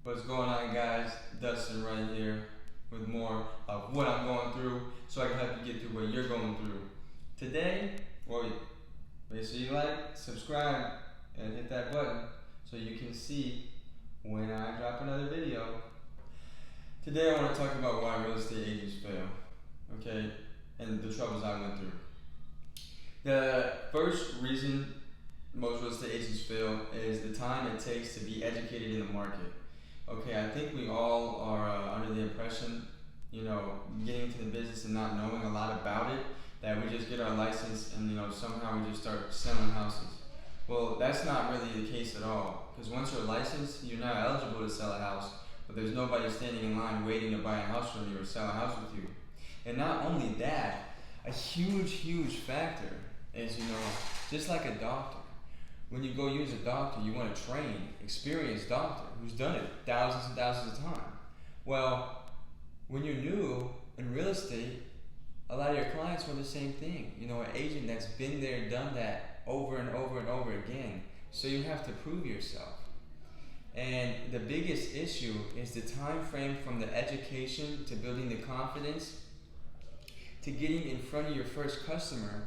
What's going on, guys? Dustin right here with more of what I'm going through so I can help you get through what you're going through. Today, well, make sure you like, subscribe, and hit that button so you can see when I drop another video. Today, I want to talk about why real estate agents fail, okay, and the troubles I went through. The first reason most real estate agents fail is the time it takes to be educated in the market. Okay, I think we all are under the impression, getting into the business and not knowing a lot about it, that we just get our license and somehow we just start selling houses. Well, that's not really the case at all. Because once you're licensed, you're now eligible to sell a house, but there's nobody standing in line waiting to buy a house from you or sell a house with you. And not only that, a huge factor is, just like a doctor. When you go use a doctor, you want a trained, experienced doctor who's done it thousands and thousands of times. Well, when you're new in real estate, a lot of your clients want the same thing. An agent that's been there, done that over and over again. So you have to prove yourself. And the biggest issue is the time frame from the education to building the confidence to getting in front of your first customer.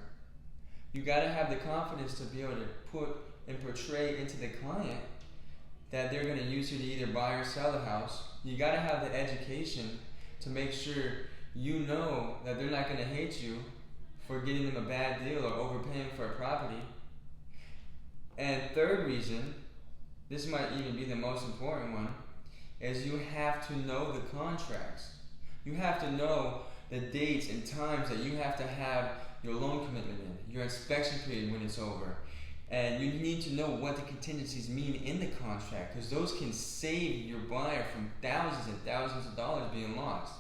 You gotta have the confidence to be able to put and portray into the client that they're going to use you to either buy or sell the house. You got to have the education to make sure that they're not going to hate you for getting them a bad deal or overpaying for a property. And third reason, this might even be the most important one, is you have to know the contracts. You have to know the dates and times that you have to have your loan commitment in, your inspection period when it's over. And you need to know what the contingencies mean in the contract, because those can save your buyer from thousands and thousands of dollars being lost.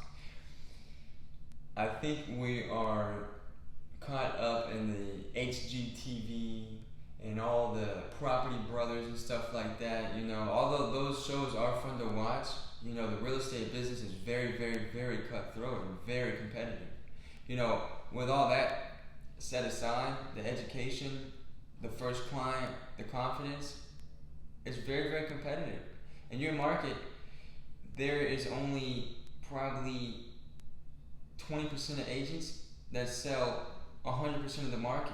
I think we are caught up in the HGTV and all the Property Brothers and stuff like that. Although those shows are fun to watch, the real estate business is very cutthroat and very competitive. With all that set aside, the education, the first client, the confidence, is very competitive. In your market, there is only probably 20% of agents that sell 100% of the market.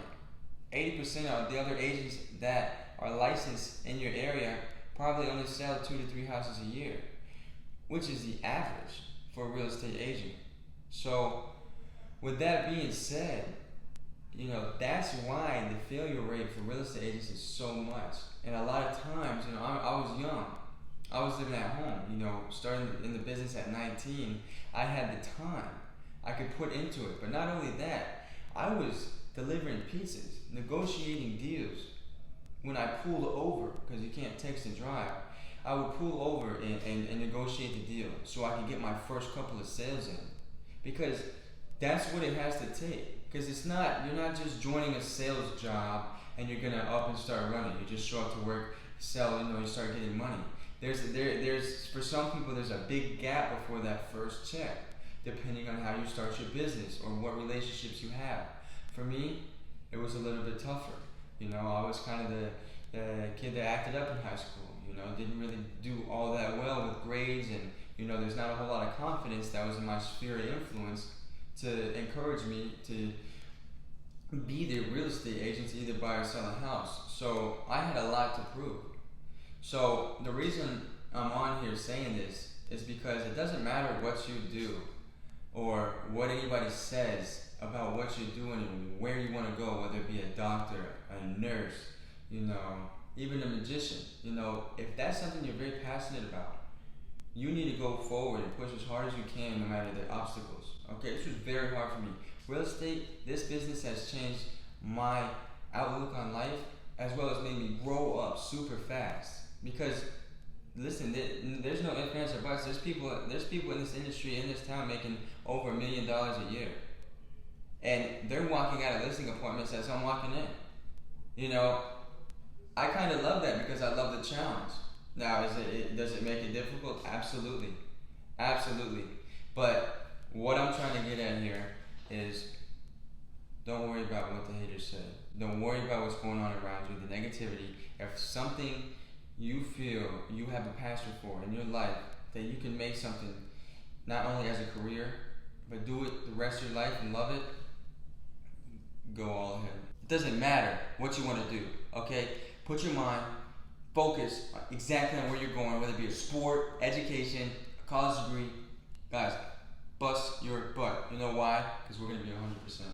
80% of the other agents that are licensed in your area probably only sell 2 to 3 houses a year, which is the average for a real estate agent. So, with that being said, that's why the failure rate for real estate agents is so much. And a lot of times, I was young. I was living at home, starting in the business at 19. I had the time I could put into it. But not only that, I was delivering pizzas, negotiating deals. When I pulled over, because you can't text and drive, I would pull over and negotiate the deal so I could get my first couple of sales in. Because that's what it has to take. Because you're not just joining a sales job and you're gonna up and start running. You just show up to work, sell, you start getting money. There's for some people there's a big gap before that first check, depending on how you start your business or what relationships you have. For me, it was a little bit tougher. I was kind of the kid that acted up in high school. Didn't really do all that well with grades, and there's not a whole lot of confidence that was in my sphere of influence to encourage me to be the real estate agent to either buy or sell a house. So I had a lot to prove. So the reason I'm on here saying this is because it doesn't matter what you do or what anybody says about what you're doing and where you want to go, whether it be a doctor, a nurse, even a magician. If that's something you're very passionate about, you need to go forward and push as hard as you can no matter the obstacles. Okay, this was very hard for me. Real estate, this business has changed my outlook on life as well as made me grow up super fast. Because, listen, there's no ifs, ands, or buts. There's people in this industry, in this town, making over $1 million a year. And they're walking out of listing appointments as I'm walking in. I kind of love that because I love the challenge. Now, does it make it difficult? Absolutely. But what I'm trying to get at here is, don't worry about what the haters say. Don't worry about what's going on around you, the negativity. If something you feel you have a passion for in your life, that you can make something not only as a career, but do it the rest of your life and love it, go all ahead. It doesn't matter what you want to do, okay? Put your mind, focus exactly on where you're going, whether it be a sport, education, a college degree. Guys, bust your butt. You know why? Because we're going to be 100%.